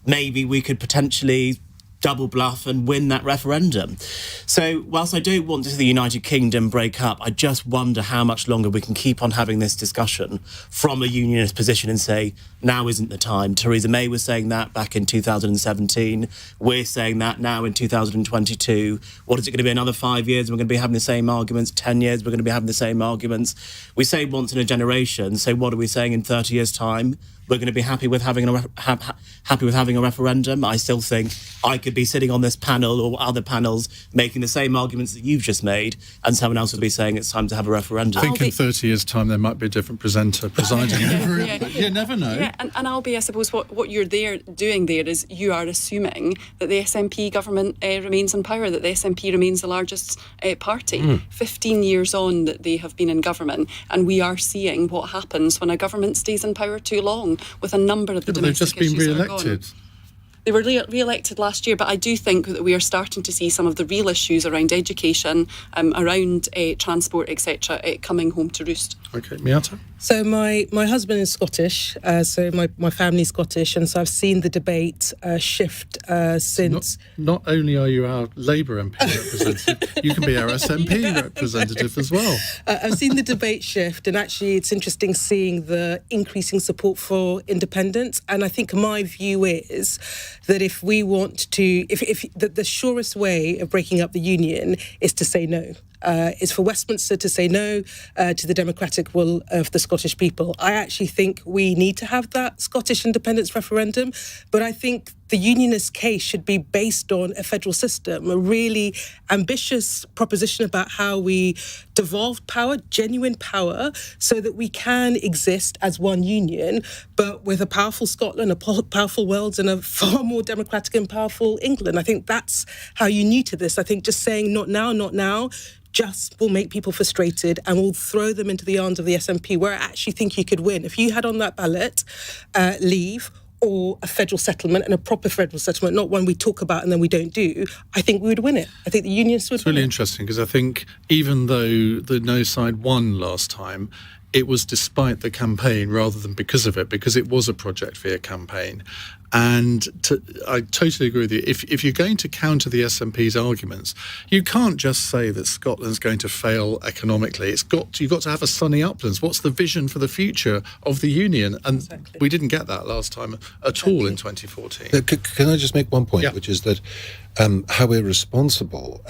maybe we could potentially double bluff and win that referendum. So whilst I don't want to see the United Kingdom break up, I just wonder how much longer we can keep on having this discussion from a unionist position and say, now isn't the time. Theresa May was saying that back in 2017. We're saying that now in 2022. What is it going to be, another 5 years? We're going to be having the same arguments. 10 years, we're going to be having the same arguments. We say once in a generation. So what are we saying in 30 years' time? We're going to be happy with having a referendum. I still think I could be sitting on this panel or other panels making the same arguments that you've just made, and someone else would be saying it's time to have a referendum. I think in 30 years' time there might be a different presenter presiding over it. But you never know. Yeah, and Albie, I suppose what you're doing there is you are assuming that the SNP government remains in power, that the SNP remains the largest party. 15 years on that they have been in government, and we are seeing what happens when a government stays in power too long, with a number of the domestic issues that are gone. They've just been re-elected. They were re-elected last year, but I do think that we are starting to see some of the real issues around education, around transport, etc., coming home to roost. OK, Miatta? So my husband is Scottish, so my family's Scottish, and so I've seen the debate shift since... Not only are you our Labour MP representative, you can be our SNP representative as well. I've seen the debate shift, and actually it's interesting seeing the increasing support for independence. And I think my view is that if we want to... if the surest way of breaking up the union is to say no. Is for Westminster to say no to the democratic will of the Scottish people. I actually think we need to have that Scottish independence referendum, but I think the unionist case should be based on a federal system, a really ambitious proposition about how we devolve power, genuine power, so that we can exist as one union, but with a powerful Scotland, a powerful Wales, and a far more democratic and powerful England. I think that's how you need to this. I think just saying not now, just will make people frustrated and will throw them into the arms of the SNP, where I actually think you could win. If you had on that ballot leave or a federal settlement, and a proper federal settlement, not one we talk about and then we don't do, I think we would win it. I think the unions would win it. It's really interesting, because I think even though the no side won last time, it was despite the campaign rather than because of it, because it was a Project Via campaign. And I totally agree with you. If you're going to counter the SNP's arguments, you can't just say that Scotland's going to fail economically. You've got to have a sunny uplands. What's the vision for the future of the union? And we didn't get that last time at all in 2014. Can I just make one point, which is that how irresponsible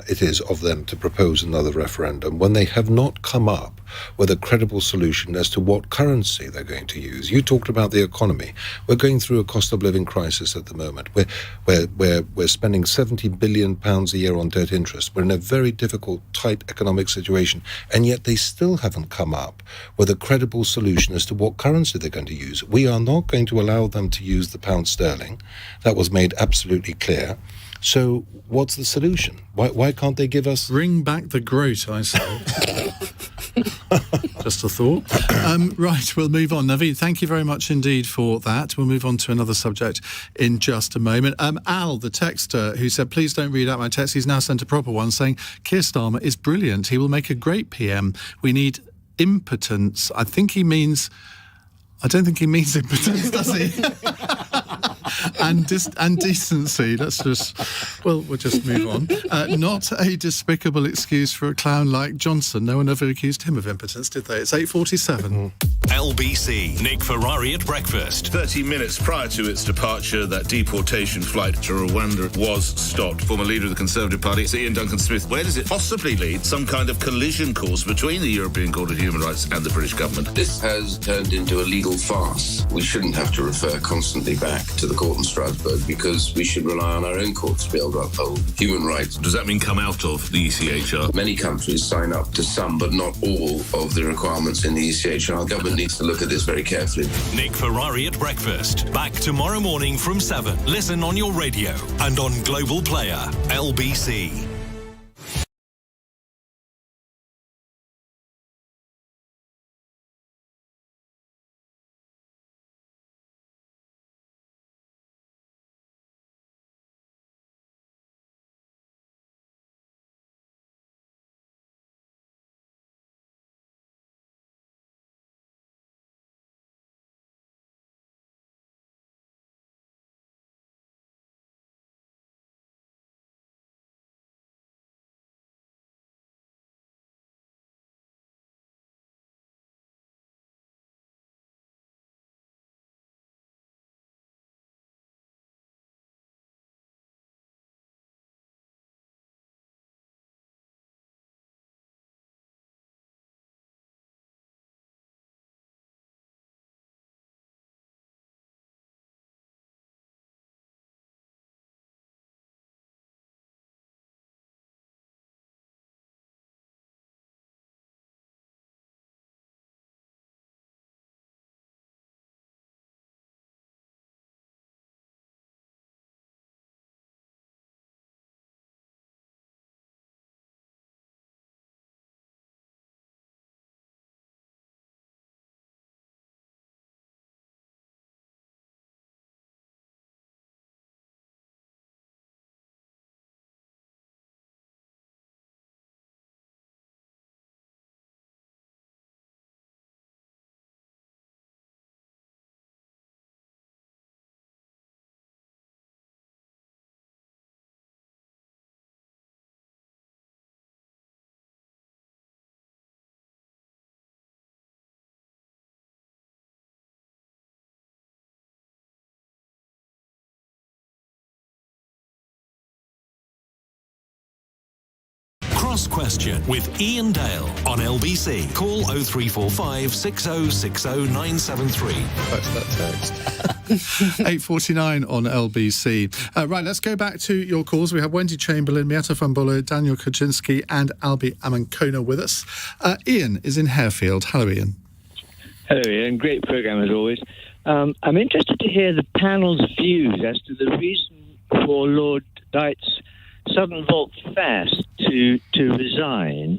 it is of them to propose another referendum when they have not come up with a credible solution as to what currency they're going to use. You talked about the economy. We're going through a cost of living crisis at the moment. We're spending £70 billion a year on debt interest. We're in a very difficult, tight economic situation, and yet they still haven't come up with a credible solution as to what currency they're going to use. We are not going to allow them to use the pound sterling. That was made absolutely clear. So what's the solution? Why can't they give us... Bring back the groat, I say. Just a thought. Right, we'll move on. Naveed, thank you very much indeed for that. We'll move on to another subject in just a moment. Al, the texter, who said, please don't read out my text, he's now sent a proper one saying, Keir Starmer is brilliant. He will make a great PM. We need impotence. I don't think he means impotence, does he? and decency. We'll just move on. Not a despicable excuse for a clown like Johnson. No one ever accused him of impotence, did they? It's 8:47. LBC, Nick Ferrari at breakfast. 30 minutes prior to its departure, that deportation flight to Rwanda was stopped. Former leader of the Conservative Party, it's Ian Duncan-Smith. Where does it possibly lead? Some kind of collision course between the European Court of Human Rights and the British government? This has turned into a legal farce. We shouldn't have to refer constantly back to the court in Strasbourg because we should rely on our own courts to be able to uphold human rights. Does that mean come out of the ECHR? Many countries sign up to some, but not all, of the requirements in the ECHR. The government needs to look at this very carefully. Nick Ferrari at breakfast. Back tomorrow morning from 7. Listen on your radio and on Global Player. LBC. Cross Question with Iain Dale on LBC. Call 0345 6060 973. That's that text. 8:49 on LBC. Right, let's go back to your calls. We have Wendy Chamberlain, Miatta Fahnbulleh, Daniel Kawczynski and Albie Amankona with us. Ian is in Harefield. Hello, Ian. Hello, Ian. Great programme as always. I'm interested to hear the panel's views as to the reason for Lord Dight's sudden volte-face to resign,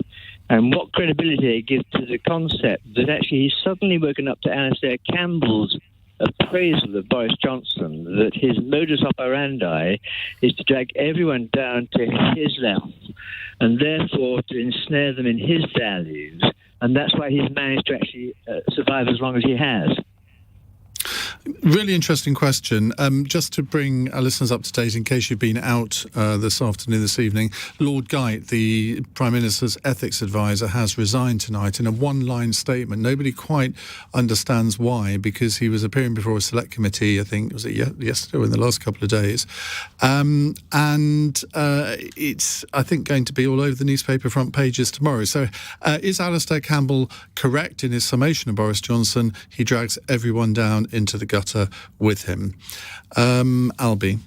and what credibility it gives to the concept that actually he's suddenly woken up to Alistair Campbell's appraisal of Boris Johnson, that his modus operandi is to drag everyone down to his level and therefore to ensnare them in his values, and that's why he's managed to actually survive as long as he has. Really interesting question. Just to bring our listeners up to date, in case you've been out this afternoon, this evening, Lord Geidt, the Prime Minister's ethics advisor, has resigned tonight in a one-line statement. Nobody quite understands why, because he was appearing before a select committee, I think, was it yesterday or in the last couple of days? It's, I think, going to be all over the newspaper front pages tomorrow. So is Alistair Campbell correct in his summation of Boris Johnson? He drags everyone down into the gutter with him. Albie.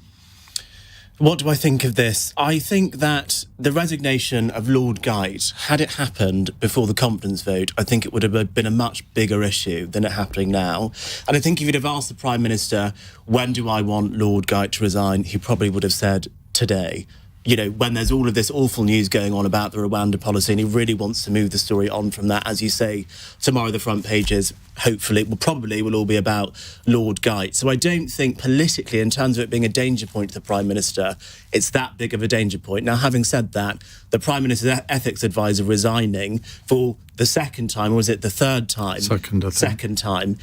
What do I think of this? I think that the resignation of Lord Geidt, had it happened before the confidence vote, I think it would have been a much bigger issue than it happening now. And I think if you'd have asked the Prime Minister, when do I want Lord Geidt to resign, he probably would have said today. You know, when there's all of this awful news going on about the Rwanda policy, and he really wants to move the story on from that. As you say, tomorrow the front pages, hopefully, probably will all be about Lord Geidt. So I don't think politically, in terms of it being a danger point to the Prime Minister, it's that big of a danger point. Now, having said that, the Prime Minister's ethics advisor resigning for the second time, or was it the third time? Second, I think. Second time,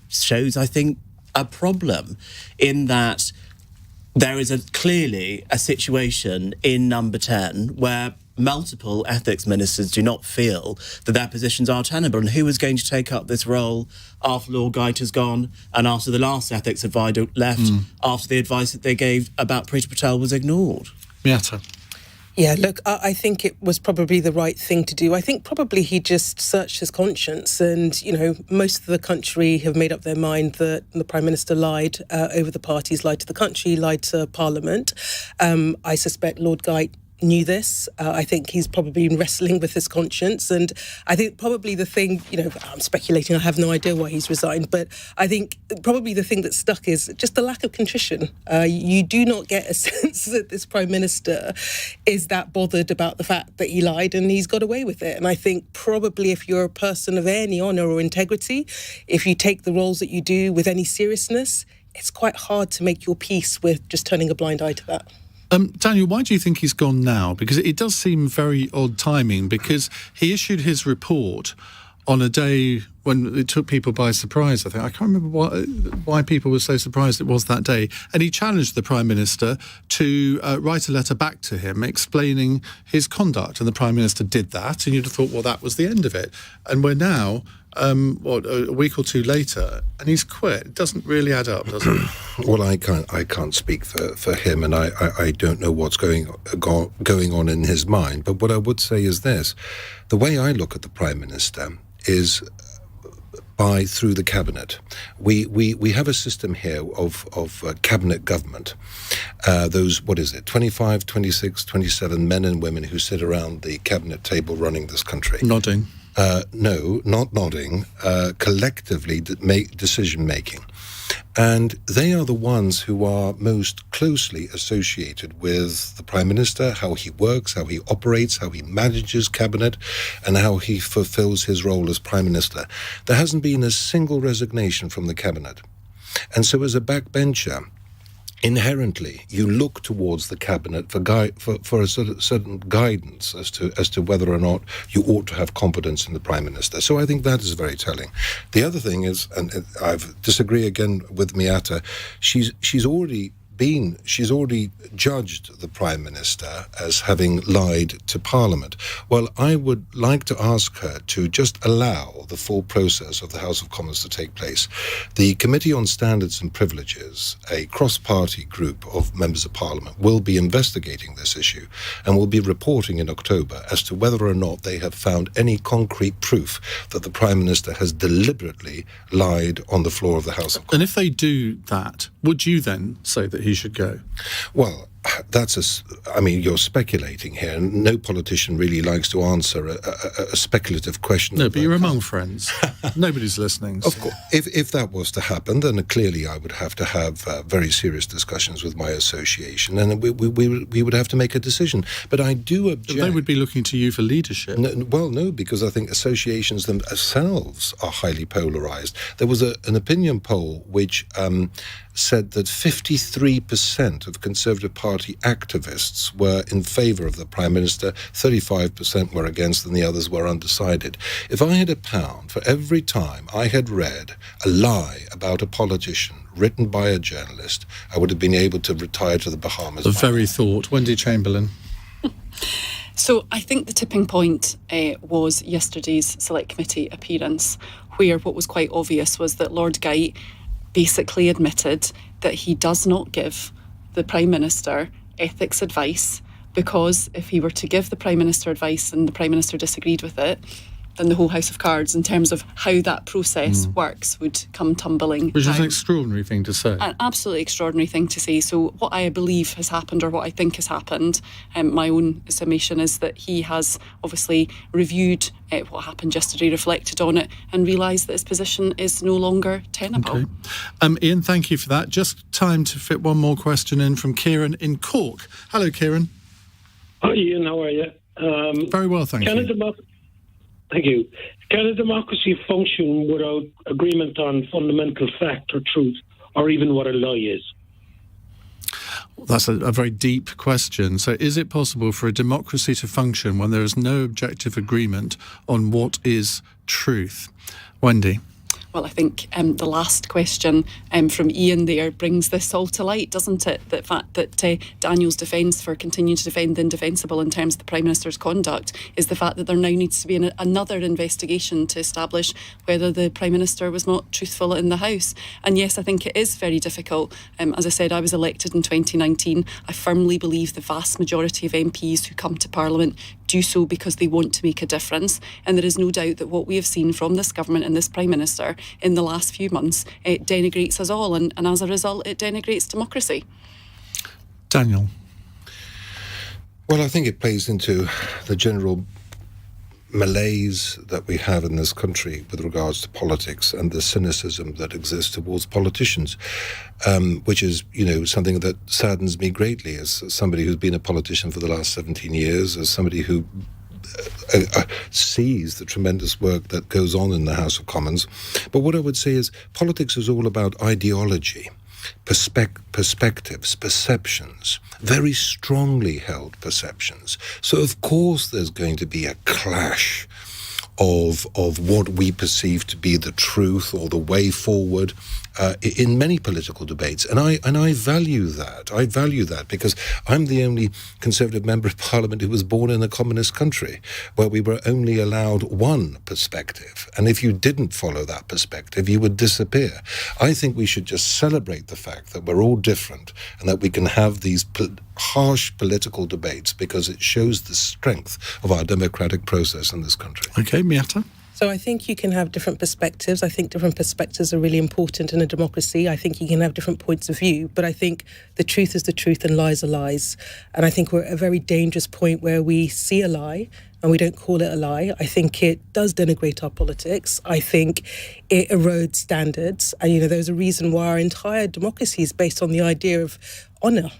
shows, I think, a problem in that there is clearly a situation in number 10 where multiple ethics ministers do not feel that their positions are tenable. And who is going to take up this role after Lord Geit has gone and after the last ethics advisor left, after the advice that they gave about Priti Patel was ignored? Miatta. Yeah, look, I think it was probably the right thing to do. I think probably he just searched his conscience and, most of the country have made up their mind that the Prime Minister lied over the parties, lied to the country, lied to Parliament. I suspect Lord Geit knew this. I think he's probably been wrestling with his conscience. And I think probably the thing, I'm speculating, I have no idea why he's resigned, but I think probably the thing that stuck is just the lack of contrition. You do not get a sense that this Prime Minister is that bothered about the fact that he lied and he's got away with it. And I think probably if you're a person of any honour or integrity, if you take the roles that you do with any seriousness, it's quite hard to make your peace with just turning a blind eye to that. Daniel, why do you think he's gone now? Because it does seem very odd timing, because he issued his report on a day when it took people by surprise, I think. I can't remember why people were so surprised it was that day. And he challenged the Prime Minister to write a letter back to him explaining his conduct. And the Prime Minister did that, and you'd have thought, well, that was the end of it. And we're now, a week or two later, and he's quit. It doesn't really add up, does it? Well, I can't speak for him, and I don't know what's going on in his mind. But what I would say is this. The way I look at the Prime Minister is through the cabinet. We have a system here of cabinet government. Those, 25, 26, 27 men and women who sit around the cabinet table running this country. Nodding. No, not nodding. Collectively make decision-making. And they are the ones who are most closely associated with the Prime Minister, how he works, how he operates, how he manages cabinet, and how he fulfills his role as Prime Minister. There hasn't been a single resignation from the cabinet. And so as a backbencher, inherently, you look towards the cabinet for a certain guidance as to whether or not you ought to have confidence in the Prime Minister. So I think that is very telling. The other thing is, and I disagree again with Miatta, she's already judged the Prime Minister as having lied to Parliament. Well, I would like to ask her to just allow the full process of the House of Commons to take place. The Committee on Standards and Privileges, a cross-party group of members of Parliament, will be investigating this issue and will be reporting in October as to whether or not they have found any concrete proof that the Prime Minister has deliberately lied on the floor of the House of Commons. And if they do that, would you then say that he should go? Well, you're speculating here, and no politician really likes to answer a speculative question. No, but you're among friends. Nobody's listening. So. Of course. If that was to happen, then clearly I would have to have very serious discussions with my association, and we would have to make a decision. But I do object. They would be looking to you for leadership. No, because I think associations themselves are highly polarised. There was an opinion poll which said that 53% of Conservative Party activists were in favour of the Prime Minister, 35% were against, and the others were undecided. If I had £1 for every time I had read a lie about a politician written by a journalist, I would have been able to retire to the Bahamas. The very thought. Wendy Chamberlain. So I think the tipping point was yesterday's Select Committee appearance, where what was quite obvious was that Lord Geit basically admitted that he does not give the Prime Minister ethics advice, because if he were to give the Prime Minister advice and the Prime Minister disagreed with it, then the whole house of cards, in terms of how that process works, would come tumbling Which down. is an extraordinary thing to say. An absolutely extraordinary thing to say. So what I believe has happened, or what I think has happened, my own summation is that he has obviously reviewed what happened yesterday, reflected on it, and realised that his position is no longer tenable. Okay. Iain, thank you for that. Just time to fit one more question in from Kieran in Cork. Hello, Kieran. Hi, Iain. How are you? Very well, thank you. Thank you. Can a democracy function without agreement on fundamental fact or truth, or even what a lie is? That's a very deep question. So is it possible for a democracy to function when there is no objective agreement on what is truth? Wendy? Well, I think the last question from Iain there brings this all to light, doesn't it? The fact that Daniel's defence for continuing to defend the indefensible in terms of the Prime Minister's conduct is the fact that there now needs to be another investigation to establish whether the Prime Minister was not truthful in the House. And yes, I think it is very difficult. As I said, I was elected in 2019. I firmly believe the vast majority of MPs who come to Parliament do so because they want to make a difference, and there is no doubt that what we have seen from this government and this Prime Minister in the last few months, it denigrates us all, and as a result it denigrates democracy. Daniel. Well, I think it plays into the general malaise that we have in this country with regards to politics and the cynicism that exists towards politicians, which is, something that saddens me greatly as somebody who's been a politician for the last 17 years, as somebody who sees the tremendous work that goes on in the House of Commons. But what I would say is politics is all about ideology, perspectives, perceptions, very strongly held perceptions. So of course there's going to be a clash of what we perceive to be the truth or the way forward in many political debates, and I value that. I value that because I'm the only Conservative member of Parliament who was born in a communist country where we were only allowed one perspective, and if you didn't follow that perspective, you would disappear. I think we should just celebrate the fact that we're all different and that we can have these harsh political debates because it shows the strength of our democratic process in this country. Okay, Miatta? So I think you can have different perspectives. I think different perspectives are really important in a democracy. I think you can have different points of view, but I think the truth is the truth and lies are lies. And I think we're at a very dangerous point where we see a lie and we don't call it a lie. I think it does denigrate our politics. I think it erodes standards. And, there's a reason why our entire democracy is based on the idea of honour,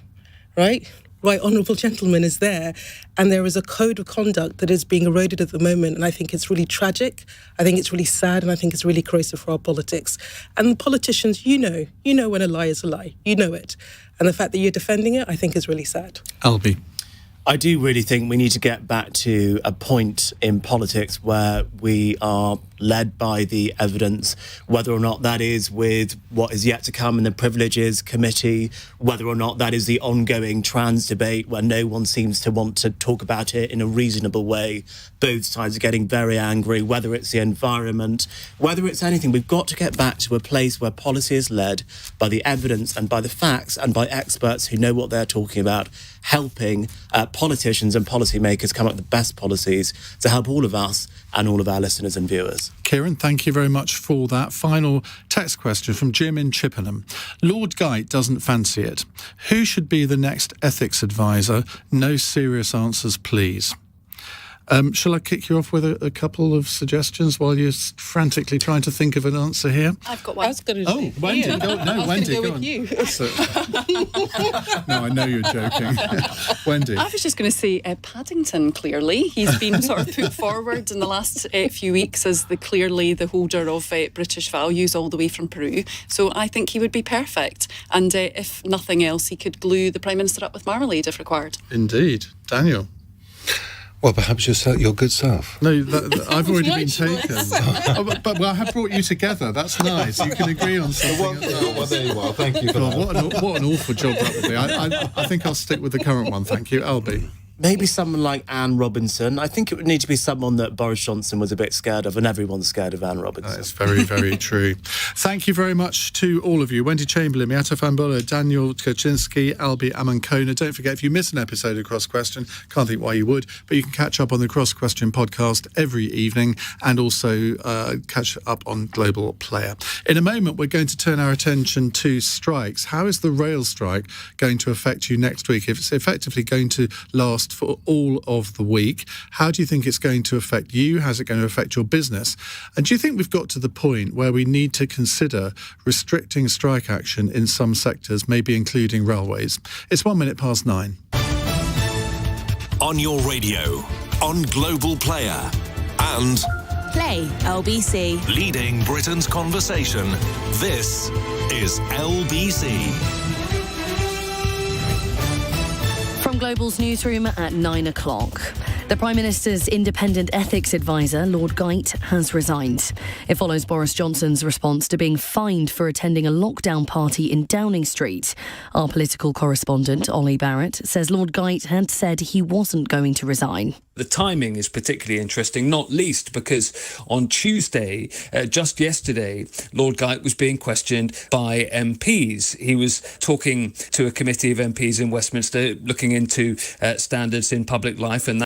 right? Right honourable gentleman is there, and there is a code of conduct that is being eroded at the moment, and I think it's really tragic, I think it's really sad, and I think it's really corrosive for our politics. And politicians, you know when a lie is a lie, you know it, and the fact that you're defending it, I think is really sad. Albie. I do really think we need to get back to a point in politics where we are led by the evidence, whether or not that is with what is yet to come in the Privileges Committee, whether or not that is the ongoing trans debate where no one seems to want to talk about it in a reasonable way. Both sides are getting very angry, whether it's the environment, whether it's anything. We've got to get back to a place where policy is led by the evidence and by the facts and by experts who know what they're talking about, helping politicians and policymakers come up with the best policies to help all of us and all of our listeners and viewers. Kieran, thank you very much for that. Final text question from Jim in Chippenham. Lord Geidt doesn't fancy it. Who should be the next ethics advisor? No serious answers, please. Shall I kick you off with a couple of suggestions while you're frantically trying to think of an answer here? I've got one. I was going to Oh, Wendy, Wendy, go go with on. you. No, I know you're joking. Wendy. I was just going to say Paddington, clearly. He's been sort of put forward in the last few weeks as clearly the holder of British values all the way from Peru. So I think he would be perfect. And if nothing else, he could glue the Prime Minister up with marmalade if required. Indeed. Daniel. Well, perhaps your good self. No, I've already been taken. But I have brought you together. That's nice. You can agree on something. Well, there you are. Thank you for that. What an awful job that would be. I think I'll stick with the current one. Thank you. Albie. Maybe someone like Anne Robinson. I think it would need to be someone that Boris Johnson was a bit scared of, and everyone's scared of Anne Robinson. That's very, very true. Thank you very much to all of you. Wendy Chamberlain, Miatta Fahnbulleh, Daniel Kawczynski, Albie Amankona. Don't forget, if you miss an episode of Cross Question, can't think why you would, but you can catch up on the Cross Question podcast every evening and also catch up on Global Player. In a moment, we're going to turn our attention to strikes. How is the rail strike going to affect you next week? If it's effectively going to last for all of the week, how do you think it's going to affect you? How's it going to affect your business? And do you think we've got to the point where we need to consider restricting strike action in some sectors, maybe including railways? It's 9:01. On your radio, on Global Player, and Play LBC. leading Britain's conversation. This is LBC. From Global's newsroom at 9 o'clock. The Prime Minister's independent ethics advisor, Lord Geidt, has resigned. It follows Boris Johnson's response to being fined for attending a lockdown party in Downing Street. Our political correspondent, Ollie Barrett, says Lord Geidt had said he wasn't going to resign. The timing is particularly interesting, not least because on Tuesday, just yesterday, Lord Geidt was being questioned by MPs. He was talking to a committee of MPs in Westminster looking into standards in public life, and